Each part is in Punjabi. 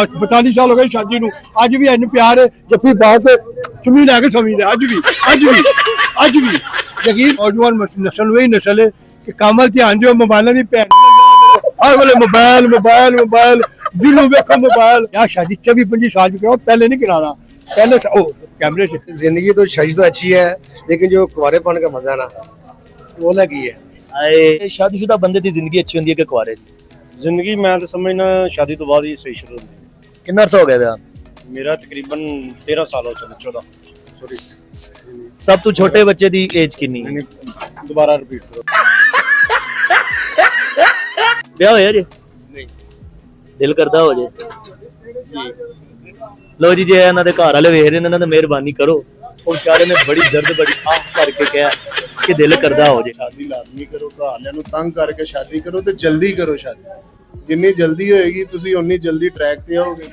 45 साल हो गए शादी नूं, अज भी इन प्यार है, जफ्फी पा के चुम्मी लैके समझदे अज भी यकीन नौजवान नस्ल वही नस्ल है कि कम ध्यान दिओ, मोबाइलों की भैन हर वेले मोबाइल मोबाइल मोबाइल दिलों वेखो मोबाइल। यार शादी 24-25 साल की कराओ, पहले नहीं कराना, पहले कैमरे से। जिंदगी तो शादी तो अच्छी है, लेकिन जो कुंवारेपन का मजा ना वो अलग ही है। शादीशुदा बंदे की जिंदगी अच्छी होंदी है कि कुंवारे दी? जिंदगी मैं तो समझना शादी तो बाद ही सही शुरू होती है। कितना अर्सा हो गया ब्याह? मेरा तकरीबन 13 साल हो चले, 14 सॉरी। सब तो छोटे बच्चे दी एज किन्नी? दोबारा रिपीट करो। ब्याह होया जी? नहीं। दिल करदा हो जे? लो जी, जे इन्हां दे घर वाले वेख रहे ने, इन्हां दी मेहरबानी करो। ਉਹ ਵਿਚਾਰੇ ਨੇ ਬੜੀ ਦਰਦ ਬੜੀ ਆਹ ਭਰ ਕੇ ਕਿਹਾ ਕਿ ਦਿਲ ਕਰਦਾ ਹੋ ਜੇ। शादी लाजमी करो, घरवालिਆਂ ਨੂੰ ਤੰਗ ਕਰਕੇ ਸ਼ਾਦੀ ਕਰੋ ਤੇ ਜਲਦੀ ਕਰੋ ਸ਼ਾਦੀ। ਜਿੰਨੀ ਜਲਦੀ ਹੋਏਗੀ ਤੁਸੀਂ ਉਨੀ ਜਲਦੀ ਟਰੈਕ ਤੇ ਆਓਗੇ।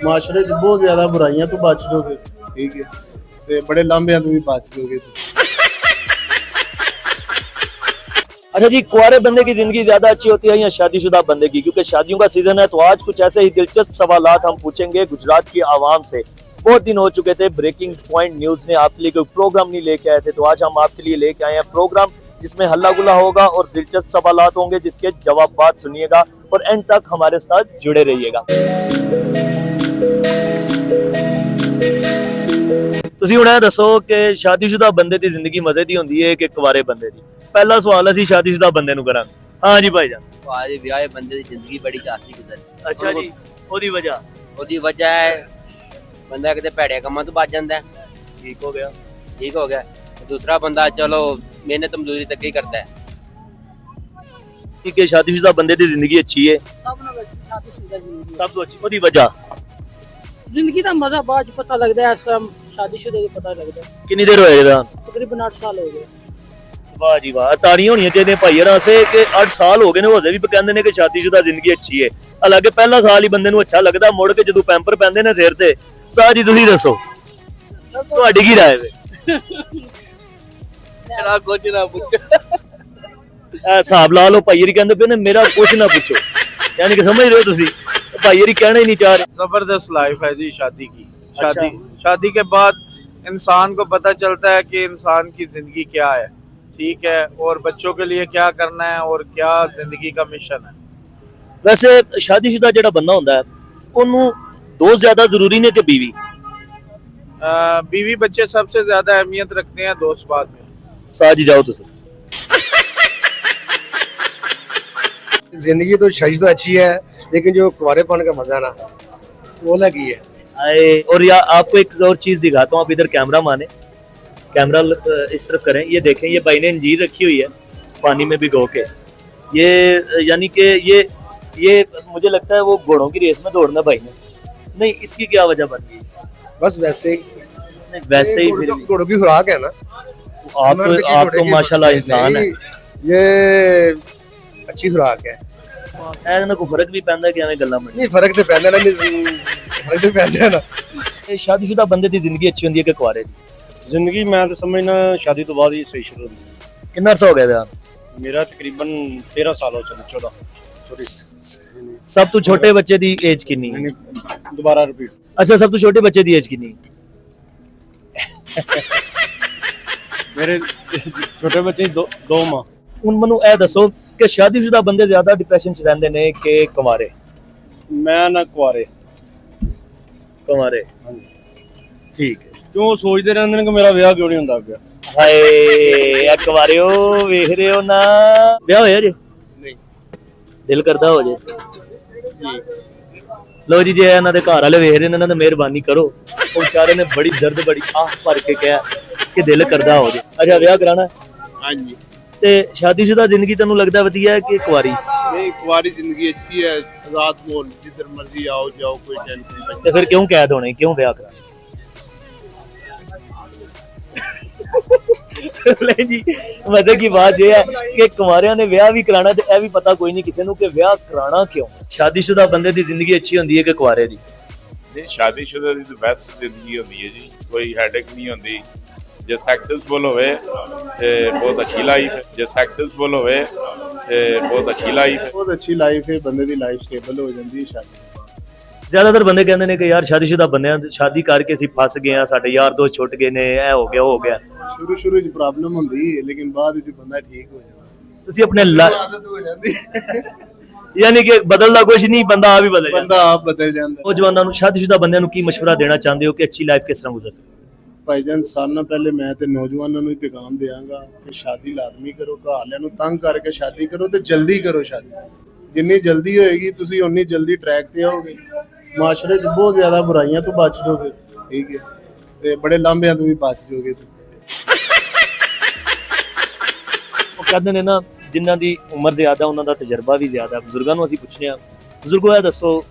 ਮਾਸ਼ਰੇ 'ਚ ਬਹੁਤ ਜ਼ਿਆਦਾ ਬੁਰਾਈਆਂ ਤੋਂ ਬਚ ਜਾਓਗੇ, ਠੀਕ ਹੈ, ਤੇ ਬੜੇ ਲਾਂਭਿਆਂ ਤੋਂ ਵੀ ਬਚ ਜਾਓਗੇ। अच्छा जी, कुंवारे बंदे की जिंदगी ज्यादा अच्छी होती है या शादीशुदा बंदे की? क्योंकि शादियों का सीजन है, तो आज कुछ ऐसे ही दिलचस्प सवालात हम पूछेंगे गुजरात की आवाम से। बहुत दिन हो चुके थे, ब्रेकिंग पॉइंट न्यूज ने आपके लिए कोई प्रोग्राम नहीं लेके आए थे, तो आज हम आपके लिए लेके आए हैं प्रोग्राम जिसमें हल्ला गुल्ला होगा और दिलचस्प सवालात होंगे, जिसके जवाब बात सुनिएगा और एंड तक हमारे साथ जुड़े रहिएगा। ਤੁਸੀਂ ਹੁਣ ਇਹ ਦੱਸੋ ਕਿ ਸ਼ਾਦੀशुदा ਬੰਦੇ ਦੀ ਜ਼ਿੰਦਗੀ ਮਜ਼ੇ ਦੀ ਹੁੰਦੀ ਹੈ ਕਿ ਕੁਵਾਰੇ ਬੰਦੇ ਦੀ? ਪਹਿਲਾ ਸਵਾਲ ਅਸੀਂ ਸ਼ਾਦੀशुदा ਬੰਦੇ ਨੂੰ ਕਰਾਂਗੇ। ਹਾਂ ਜੀ ਭਾਈ ਜਾਨ। आज विआह बंदे की जिंदगी बड़ी जाती गुजर। ਅੱਛਾ ਜੀ, ਉਹਦੀ ਵਜ੍ਹਾ? ਉਹਦੀ ਵਜ੍ਹਾ ਹੈ ਬੰਦਾ ਕਿਤੇ ਭੈੜੇ ਕੰਮਾਂ ਤੋਂ ਬਚ ਜਾਂਦਾ ਹੈ, ਠੀਕ ਹੋ ਗਿਆ। ਠੀਕ ਹੋ ਗਿਆ। ਦੂਸਰਾ ਬੰਦਾ ਚਲੋ ਮਿਹਨਤ ਮਜ਼ਦੂਰੀ ਤੱਕ ਹੀ ਕਰਦਾ ਹੈ। ਕਿ ਸ਼ਾਦੀशुदा ਬੰਦੇ ਦੀ ਜ਼ਿੰਦਗੀ ਅੱਛੀ ਹੈ? ਸਭ ਨੂੰ ਸ਼ਾਦੀशुदा ਜ਼ਿੰਦਗੀ ਸਭ ਤੋਂ ਅੱਛੀ ਉਹਦੀ ਵਜ੍ਹਾ? ਜ਼ਿੰਦਗੀ ਦਾ ਮਜ਼ਾ ਬਾਅਦ ਚ ਪਤਾ ਲੱਗਦਾ ਹੈ, ਸਭ ਸ਼ਾਦੀशुदा ਦਾ ਪਤਾ ਲੱਗਦਾ ਹੈ। ਕਿੰਨੀ ਦੇਰ ਹੋਏ ਇਹਦਾ? ਤਕਰੀਬਨ 8 ਸਾਲ ਹੋ ਗਏ। ਵਾਹ ਜੀ ਵਾਹ, ਤਾੜੀਆਂ ਹੋਣੀਆਂ ਚਾਹੀਦੀਆਂ ਭਾਈ ਯਾਰ ਸੇ ਕਿ 8 ਸਾਲ ਹੋ ਗਏ ਨੇ, ਉਹ ਹਜੇ ਵੀ ਕਹਿੰਦੇ ਨੇ ਕਿ ਸ਼ਾਦੀशुदा ਜ਼ਿੰਦਗੀ ਅੱਛੀ ਹੈ। ਹਾਲਾਂਕਿ ਪਹਿਲਾ ਸਾਲ ਹੀ ਬੰਦੇ ਨੂੰ ਅੱਛਾ ਲੱਗਦਾ, ਮੁੜ ਕੇ ਜਦੋਂ ਪੈਂਪਰ ਪੈਂਦੇ ਨੇ ਸਿਰ ਤੇ। ਸਾਹ ਜੀ ਤੁਸੀਂ ਦੱਸੋ, ਤੁਹਾਡੀ ਕੀ ਰਾਏ ਵੇ? ਮੇਰਾ ਕੁਝ ਨਾ ਪੁੱਛੋ। ਹਿਸਾਬ ਲਾ ਲਓ, ਭਾਈ ਯਾਰੀ ਕਹਿੰਦੇ ਪਏ ਨੇ ਮੇਰਾ ਕੁਝ ਨਾ ਪੁੱਛੋ, यानी कि समझ रहे हो तुसी? भाई यारी कहना ही नहीं चाह रहे। जबरदस्त लाइफ है जी शादी की। शादी अच्छा। शादी के बाद इंसान को पता चलता है कि इंसान की जिंदगी क्या है, ठीक है, और बच्चों के लिए क्या करना है और क्या जिंदगी का मिशन है। वैसे शादीशुदा जेड़ा बंदा होंदा है, ओनू दोस्त ज्यादा जरूरी ने कि बीवी? बीवी बच्चे सबसे ज्यादा अहमियत रखते हैं, दोस्त बाद में। साजी जाओ तुसी। जिंदगी तो शादी तो अच्छी है, लेकिन जो कुंवारेपन का मजा ना वो अलग ही है। आए, और या आपको एक और चीज दिखाता हूँ। आप इधर कैमरा माने, कैमरा इस तरफ करें, ये देखें, ये भाई ने अंजीर रखी हुई है पानी में भिगो के। ये यानी कि ये मुझे लगता है वो घोड़ों की रेस में दौड़ना भाई ने, नहीं इसकी क्या वजह बन गई? बस वैसे नहीं, वैसे ही फिर भी। घोड़ों की खुराक है ना। आप तो माशाल्लाह इंसान है। ये अच्छी खुराक है। ਇਹਨਾਂ ਕੋ ਫਰਕ ਵੀ ਪੈਂਦਾ ਕਿ ਐਵੇਂ ਗੱਲਾਂ नहीं फर्क तो पैदा ना, फर्क तो पैदा ना। ਇਹ ਸ਼ਾਦੀशुदा ਬੰਦੇ ਦੀ ਜ਼ਿੰਦਗੀ ਅੱਛੀ ਹੁੰਦੀ ਹੈ ਕਿ ਕੁਆਰੇ ਦੀ? जिंदगी मैं तो समझना शादी तो बाद ही सही शुरू होती है। ਕਿੰਨਾ ਅਰਸਾ ਹੋ ਗਿਆ ਵਿਆਹ? मेरा तकरीबन 13 साल हो चले, 14 सॉरी। ਸਭ ਤੋਂ ਛੋਟੇ ਬੱਚੇ ਦੀ ਏਜ ਕਿੰਨੀ ਹੈ? दोबारा रिपीट। ਅੱਛਾ, ਸਭ ਤੋਂ ਛੋਟੇ ਬੱਚੇ ਦੀ ਏਜ ਕਿੰਨੀ? मेरे छोटे बच्चे दो माँ। ਹੁਣ ਮੈਨੂੰ ਇਹ ਦੱਸੋ ਕਿ ਸ਼ਾਦੀशुदा ਬੰਦੇ ਜ਼ਿਆਦਾ ਡਿਪਰੈਸ਼ਨ 'ਚ ਰਹਿੰਦੇ ਨੇ ਕਿ ਕੁਆਰੇ? मैं ना कुआरे। ਕੁਆਰੇ, ਠੀਕ ਹੈ। क्यों सोचते रहते हैं कि मेरा ब्याह क्यों नहीं होता पिया। ਹਾਏ ਆ ਕੁਆਰਿਓ, ਵੇਖ ਰਹੇ ਹੋ ਨਾ, ਵਿਆਹ ਹੋਇਆ ਜੇ? नहीं। ਦਿਲ ਕਰਦਾ ਹੋ ਜੇ? ਲੋ ਜੀ, ਜੇ ਇਹਨਾਂ ਦੇ ਘਰ ਵਾਲੇ ਵੇਖ ਰਹੇ ਨੇ, ਇਹਨਾਂ ਦੀ ਮਿਹਰਬਾਨੀ ਕਰੋ। ਉਹ ਵਿਚਾਰੇ ਨੇ ਬੜੀ ਦਰਦ ਬੜੀ ਆਹ ਭਰ ਕੇ ਕਿਹਾ ਕਿ ਦਿਲ ਕਰਦਾ ਹੋ ਜੇ। ਅੱਛਾ, ਵਿਆਹ ਕਰਾਣਾ? हाँ जी। ਤੇ ਸ਼ਾਦੀशुदा ਜ਼ਿੰਦਗੀ ਤੈਨੂੰ ਲੱਗਦਾ ਵਧੀਆ ਹੈ ਕਿ ਕੁਆਰੀ? नहीं, कुंवारी जिंदगी अच्छी है, रात मोल जिधर मर्जी आओ जाओ, कोई टेंशन नहीं। ਤੇ ਫਿਰ ਕਿਉਂ ਕੈਦ ਹੋਣੇ, ਕਿਉਂ ਵਿਆਹ ਕਰਾਣਾ? ਨਹੀਂ ਜੀ, ਮਤਲਬ की बात ये है कि ਕੁਆਰਿਆਂ ਨੇ ਵਿਆਹ ਵੀ ਕਰਾਣਾ ਤੇ ਇਹ ਵੀ ਪਤਾ ਕੋਈ ਨਹੀਂ ਕਿਸੇ ਨੂੰ ਕਿ ਵਿਆਹ ਕਰਾਣਾ ਕਿਉਂ। ਸ਼ਾਦੀशुदा ਬੰਦੇ ਦੀ ਜ਼ਿੰਦਗੀ ਅੱਛੀ ਹੁੰਦੀ ਹੈ ਕਿ ਕੁਆਰੇ ਦੀ? नहीं, शादीशुदा दी तो बेस्ट जिंदगी होती है जी, कोई हेडेक नहीं होती। जे सक्सेसफुल होवे ते बहुत अच्छी लाइफ है, जे सक्सेसफुल होवे ते बहुत अच्छी लाइफ है। बहुत अच्छी लाइफ है, बंदे दी लाइफ स्टेबल हो जाती है शादी। ਜ਼ਿਆਦਾਤਰ ਬੰਦੇ ਕਹਿੰਦੇ ਨੇ ਕਿ ਯਾਰ ਸ਼ਾਦੀशुदा ਬੰਦਿਆਂ ਸ਼ਾਦੀ ਕਰਕੇ ਅਸੀਂ ਫਸ ਗਏ ਆ, ਸਾਡੇ ਯਾਰ ਦੋਸਤ ਛੁੱਟ ਗਏ ਨੇ, ਇਹ ਹੋ ਗਿਆ ਉਹ ਹੋ ਗਿਆ। ਸ਼ੁਰੂ ਚ ਪ੍ਰੋਬਲਮ ਹੁੰਦੀ ਹੈ ਲੇਕਿਨ ਬਾਅਦ ਵਿੱਚ ਬੰਦਾ ਠੀਕ ਹੋ ਜਾਂਦਾ। ਤੁਸੀਂ ਆਪਣੇ ਆਦਤ ਹੋ ਜਾਂਦੀ ਯਾਨੀ ਕਿ ਬਦਲਦਾ ਕੁਝ ਨਹੀਂ, ਬੰਦਾ ਆਪ ਹੀ ਬਦਲ ਜਾਂਦਾ। ਬੰਦਾ ਆਪ ਬਦਲ ਜਾਂਦਾ। ਨੌਜਵਾਨਾਂ ਨੂੰ ਸ਼ਾਦੀशुदा ਬੰਦਿਆਂ ਨੂੰ ਕੀ ਮਸ਼ਵਰਾ ਦੇਣਾ ਚਾਹੁੰਦੇ ਹੋ ਕਿ ਅੱਛੀ ਲਾਈਫ ਕਿਸ ਤਰ੍ਹਾਂ ਗੁਜ਼ਰ ਸਕੇ? ਭਾਈਜਾਨ ਸਾਰਿਆਂ ਨਾਲ ਪਹਿਲੇ ਮੈਂ ਤੇ ਨੌਜਵਾਨਾਂ ਨੂੰ ਹੀ ਪੈਗਾਮ ਦਿਆਂਗਾ ਕਿ ਸ਼ਾਦੀ ਲਾਜ਼ਮੀ ਕਰੋ, ਘਰ ਵਾਲਿਆਂ ਨੂੰ ਤੰਗ ਕਰਕੇ ਸ਼ਾਦੀ ਕਰੋ ਤੇ ਜਲਦੀ ਕਰੋ ਸ਼ਾਦੀ। ਜਿੰਨੀ ਜਲਦੀ ਹੋਏਗੀ ਤੁਸੀਂ ਉਨੀ ਜਲਦੀ ਟਰੈਕ ਤੇ ਆਓਗੇ, ਮਾਸ਼ਰੇ 'ਚ ਬਹੁਤ ਜ਼ਿਆਦਾ ਬੁਰਾਈਆਂ ਤੋਂ ਬਚ ਜਾਓਗੇ, ਠੀਕ ਹੈ, ਤੇ ਬੜੇ ਲਾਂਭਿਆਂ ਤੋਂ ਵੀ ਬਚ ਜਾਓਗੇ ਤੁਸੀਂ। ਉਹ ਕਹਿੰਦੇ ਨੇ ਨਾ ਜਿਨ੍ਹਾਂ ਦੀ ਉਮਰ ਜ਼ਿਆਦਾ ਉਹਨਾਂ ਦਾ ਤਜਰਬਾ ਵੀ ਜ਼ਿਆਦਾ। ਬਜ਼ੁਰਗਾਂ ਨੂੰ ਅਸੀਂ ਪੁੱਛਦੇ ਹਾਂ, ਬਜ਼ੁਰਗੋ ਇਹ ਦੱਸੋ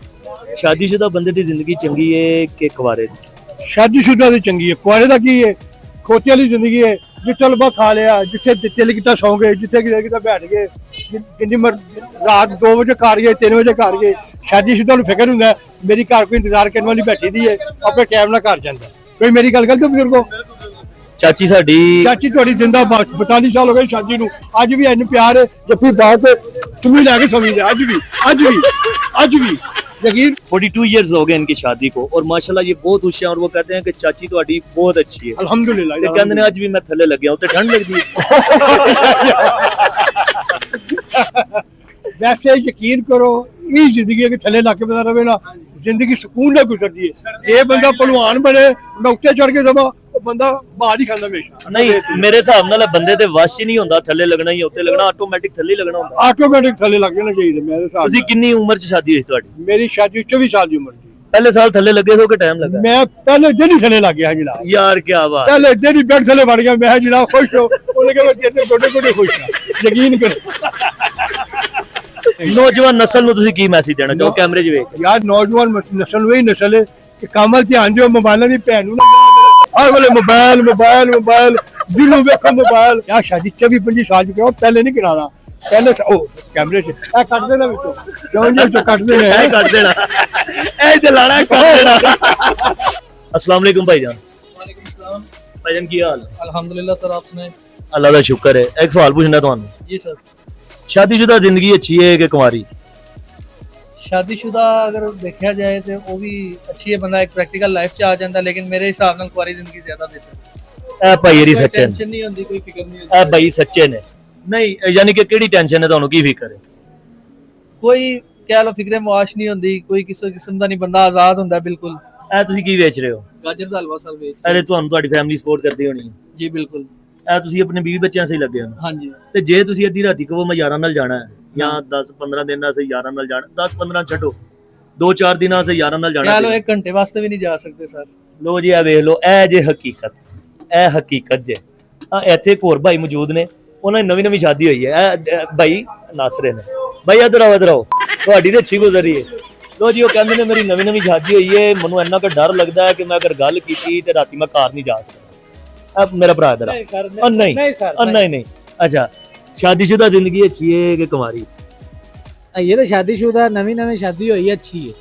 ਸ਼ਾਦੀशुदा ਬੰਦੇ ਦੀ ਜ਼ਿੰਦਗੀ ਚੰਗੀ ਹੈ ਕਿ ਕੁਆਰੇ ਦੀ? ਸ਼ਾਦੀशुदा ਦੀ ਚੰਗੀ ਹੈ, ਕੁਆਰੇ ਦਾ ਕੀ ਹੈ? ਖੋਤੇ ਵਾਲੀ ਜ਼ਿੰਦਗੀ ਹੈ, ਜਿੱਥੇ ਲਬਾ ਖਾ ਲਿਆ, ਜਿੱਥੇ ਦਿਲ ਕੀਤਾ ਸੌਂ ਗਏ, ਜਿੱਥੇ ਕਿਤੇ ਬੈਠ ਗਏ, ਜਿੰਨੀ ਰਾਤ 2 ਵਜੇ ਘਰ ਗਏ, 3 ਵਜੇ ਘਰ ਗਏ। ਸ਼ਾਦੀशुदा ਨੂੰ ਫਿਕਰ ਹੁੰਦਾ ਮੇਰੀ ਘਰ ਕੋਈ ਇੰਤਜ਼ਾਰ ਕਰਨ ਵਾਲੀ ਬੈਠੀ ਦੀ ਹੈ, ਆਪਣੇ ਟਾਈਮ ਨਾਲ ਘਰ ਜਾਂਦਾ। ਕੋਈ ਮੇਰੀ ਗੱਲ ਗਲਤ ਬਜ਼ੁਰਗੋ? ਚਾਚੀ ਸਾਡੀ ਚਾਚੀ ਤੁਹਾਡੀ ਜ਼ਿੰਦਾਬਾਦ, 42 ਸਾਲ ਹੋ ਗਏ ਸ਼ਾਦੀ ਨੂੰ, ਅੱਜ ਵੀ ਇੰਨ ਪਿਆਰ ਹੈ, ਜੱਫੀ ਪਾ ਕੇ ਚੁੰਮੀ ਲੈ ਕੇ ਸੌਂਦੇ, ਅੱਜ ਵੀ यकीन 42 इयर्स हो गए इनकी शादी को और माशाल्लाह ये बहुत खुश हैं और वो कहते हैं कि चाची ਤੁਹਾਡੀ बहुत अच्छी है। अल्हम्दुलिल्लाह। ਤੇ ਕਹਿੰਦੇ ਨੇ ਅੱਜ ਵੀ ਮੈਂ ਥੱਲੇ ਲੱਗਿਆ ਉੱਤੇ ਠੰਡ ਲੱਗਦੀ ਹੈ। वैसे यकीन करो ये जिंदगी के थले लाके बता रहे ना, जिंदगी सुकून ना गुजरती है। ये बंदा पहलवान बने मैं उत्ते चढ़ के दबा, ਬੰਦਾ ਬਾਹਰ ਹੀ ਖਾਂਦਾ ਹਮੇਸ਼ਾ। ਨਹੀਂ ਮੇਰੇ ਹਿਸਾਬ ਨਾਲ ਬੰਦੇ ਤੇ ਵਸ਼ ਹੀ ਨਹੀਂ ਹੁੰਦਾ ਥੱਲੇ ਲੱਗਣਾ ਹੀ ਉੱਤੇ ਲੱਗਣਾ, ਆਟੋਮੈਟਿਕ ਥੱਲੇ ਲੱਗਣਾ ਹੁੰਦਾ। ਆਟੋਮੈਟਿਕ ਥੱਲੇ ਲੱਗ ਜਾਣਾ ਚਾਹੀਦਾ ਮੇਰੇ ਹਿਸਾਬ ਨਾਲ। ਤੁਸੀਂ ਕਿੰਨੀ ਉਮਰ 'ਚ ਸ਼ਾਦੀ ਹੋਈ ਤੁਹਾਡੀ? ਮੇਰੀ ਸ਼ਾਦੀ 24 ਸਾਲ ਦੀ ਉਮਰ ਦੀ। ਪਹਿਲੇ ਸਾਲ ਥੱਲੇ ਲੱਗੇ ਸੋ ਕਿ ਟਾਈਮ ਲੱਗਾ? ਮੈਂ ਪਹਿਲੇ ਦਿਨ ਹੀ ਥੱਲੇ ਲੱਗ ਗਿਆ ਜਨਾਬ। ਯਾਰ ਕੀ ਬਾਤ, ਪਹਿਲੇ ਦਿਨ ਹੀ ਬੈੱਡ ਥੱਲੇ ਵੜ ਗਿਆ ਮੈਂ ਜਨਾਬ, ਖੁਸ਼ ਹੋ। ਉਹਨੇ ਕਿਹਾ ਮੈਂ ਤੇਰੇ ਗੋਡੇ ਗੋਡੇ ਖੁਸ਼ ਹਾਂ, ਯਕੀਨ ਕਰੋ। ਨੌਜਵਾਨ ਨਸਲ ਨੂੰ ਤੁਸੀਂ ਕੀ ਮੈਸੇਜ ਦੇਣਾ ਚਾਹੋ ਕੈਮਰੇ 'ਚ ਵੇਖ? ਯਾਰ ਨੌਜਵਾਨ ਨਸਲ ਵਹੀ ਨਸਲ ਹੈ ਕਿ ਕੰਮ ਵੱਲ ਧਿਆਨ ਦਿਓ, ਮੋਬਾਈਲਾਂ ਦੀ ਭੈਣ ਨੂੰ ਨਾ ਹਰ ਵੇਲੇ ਮੋਬਾਈਲ ਜਿਹਨੂੰ ਵੇਖੋ ਮੋਬਾਈਲ। ਯਾਰ ਸ਼ਾਦੀ 24-25 ਸਾਲ ਦੀ ਕਰਾਓ, ਪਹਿਲੇ ਨਹੀਂ ਕਰਾਣਾ। ਪਹਿਲੇ ਉਹ ਕੈਮਰੇ 'ਚ ਇਹ ਕੱਟ ਦੇਣਾ ਵਿੱਚੋਂ, ਕਿਉਂ ਜੀ ਵਿੱਚੋਂ ਕੱਟ ਦੇਣਾ, ਇਹ ਕੱਟ ਦੇਣਾ, ਇਹ ਜਲਾਣਾ ਕੱਟ ਦੇਣਾ। अस्सलाम वालेकुम भाईजान। वालेकुम सलाम भाईजान की हाल? अल्हम्दुलिल्लाह सर, आप सुनाए? अल्लाह का शुक्र है। एक सवाल पूछना ਤੁਹਾਨੂੰ, जी सर। शादीशुदा जिंदगी अच्छी है कि कुंवारी? शादीशुदा अगर देखा जाए तो वो भी अच्छी है, बंदा एक प्रैक्टिकल लाइफ च आ जाता है, लेकिन मेरे हिसाब ਨਾਲ ਕੁਆਰੀ ਜ਼ਿੰਦਗੀ ਜ਼ਿਆਦਾ ਬਿਹਤਰ ਹੈ। ਇਹ ਭਾਈ ਇਹਦੀ ਸੱਚੇ ਨੇ, टेंशन नहीं होती, कोई फिक्र नहीं ਇਹ होती, ਭਾਈ ਸੱਚੇ ਨੇ। ਨਹੀਂ ਯਾਨੀ ਕਿ ਕਿਹੜੀ ਟੈਨਸ਼ਨ ਹੈ ਤੁਹਾਨੂੰ, ਕੀ ਫਿਕਰ ਹੈ? कोई कह लो फिक्रे मुआश नहीं होती, कोई किसी किस्म का नहीं, बंदा आजाद ਹੁੰਦਾ ਬਿਲਕੁਲ। ਇਹ ਤੁਸੀਂ ਕੀ ਵੇਚ ਰਹੇ ਹੋ? गाजर ਦਾ ਹਲਵਾ ਸਰ ਵੇਚ। ਅਰੇ ਤੁਹਾਨੂੰ ਤੁਹਾਡੀ ਫੈਮਿਲੀ ਸਪੋਰਟ ਕਰਦੀ ਹੋਣੀ ਹੈ। ਜੀ ਬਿਲकुल। ਇਹ ਤੁਸੀਂ ਆਪਣੇ ਬੀਵੀ ਬੱਚਿਆਂ ਸੇ ਲੱਗੇ ਹੋ। ਹਾਂਜੀ। ਤੇ ਜੇ ਤੁਸੀਂ ਅੱਧੀ ਰਾਤੀ ਕਹੋ ਮੈਂ ਯਾਰਾਂ ਨਾਲ ਜਾਣਾ ਹੈ ਜਾਂ 10-15 ਦਿਨਾਂ ਸੇ ਯਾਰਾਂ ਨਾਲ ਜਾਣਾ, 10-15 ਛੱਡੋ 2-4 ਦਿਨਾਂ ਸੇ ਯਾਰਾਂ ਨਾਲ ਜਾਣਾ, कह लो 1 घंटे वास्ते भी नहीं जा सकते सर। ਲੋ ਜੀ ਇਹ ਵੇਖ ਲੋ, ਇਹ ਜੇ ਹਕੀਕਤ, ਇਹ ਹਕੀਕਤ ਜੇ। ਆ ਇੱਥੇ ਇੱਕ ਹੋਰ ਭਾਈ ਮੌਜੂਦ ਨੇ, ਉਹਨਾਂ ਦੀ ਨਵੀਂ ਸ਼ਾਦੀ ਹੋਈ ਹੈ। ਇਹ ਭਾਈ ਨਾਸਰੇ ਨੇ। ਭਾਈ ਇੱਧਰ ਆਓ, ਤੁਹਾਡੀ ਤੇ ਅੱਛੀ ਗੁਜ਼ਰ ਰਹੀ ਹੈ। ਲੋ ਜੀ ਉਹ ਕਹਿੰਦੇ ਨੇ ਮੇਰੀ ਨਵੀਂ ਸ਼ਾਦੀ ਹੋਈ ਹੈ, ਮੈਨੂੰ ਇੰਨਾ ਕੁ ਡਰ ਲੱਗਦਾ ਹੈ ਕਿ ਮੈਂ ਅਗਰ ਗੱਲ ਕੀਤੀ ਤੇ ਰਾਤੀ ਮੈਂ ਘਰ ਨਹੀਂ ਜਾ ਸਕਦਾ। ਮੇਰਾ ਭਰਾ ਇਧਰ ਨਹੀਂ। अच्छा शादीशुदा जिंदगी अच्छी है कि कुंवारी? ये तो शादीशुदा नवी शादी हुई है, अच्छी है।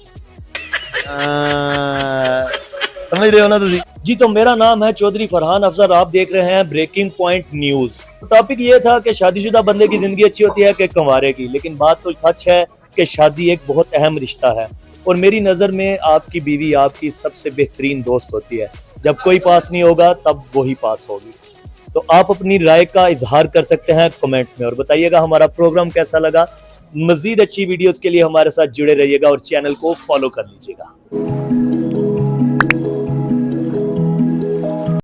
समझ रहे हो ना तुसी जी। तो मेरा नाम है चौधरी फरहान अफजल, आप देख रहे हैं ब्रेकिंग पॉइंट न्यूज। टॉपिक ये था कि शादीशुदा बंदे की जिंदगी अच्छी होती है कि कुंवारे की, लेकिन बात तो सच है कि शादी एक बहुत अहम रिश्ता है और मेरी नजर में आपकी बीवी आपकी सबसे बेहतरीन दोस्त होती है। जब कोई पास नहीं होगा तब वही पास होगी। तो आप अपनी राय का इजहार कर सकते हैं कमेंट्स में और बताइएगा हमारा प्रोग्राम कैसा लगा। मजीद अच्छी वीडियोस के लिए हमारे साथ जुड़े रहिएगा और चैनल को फॉलो कर लीजिएगा।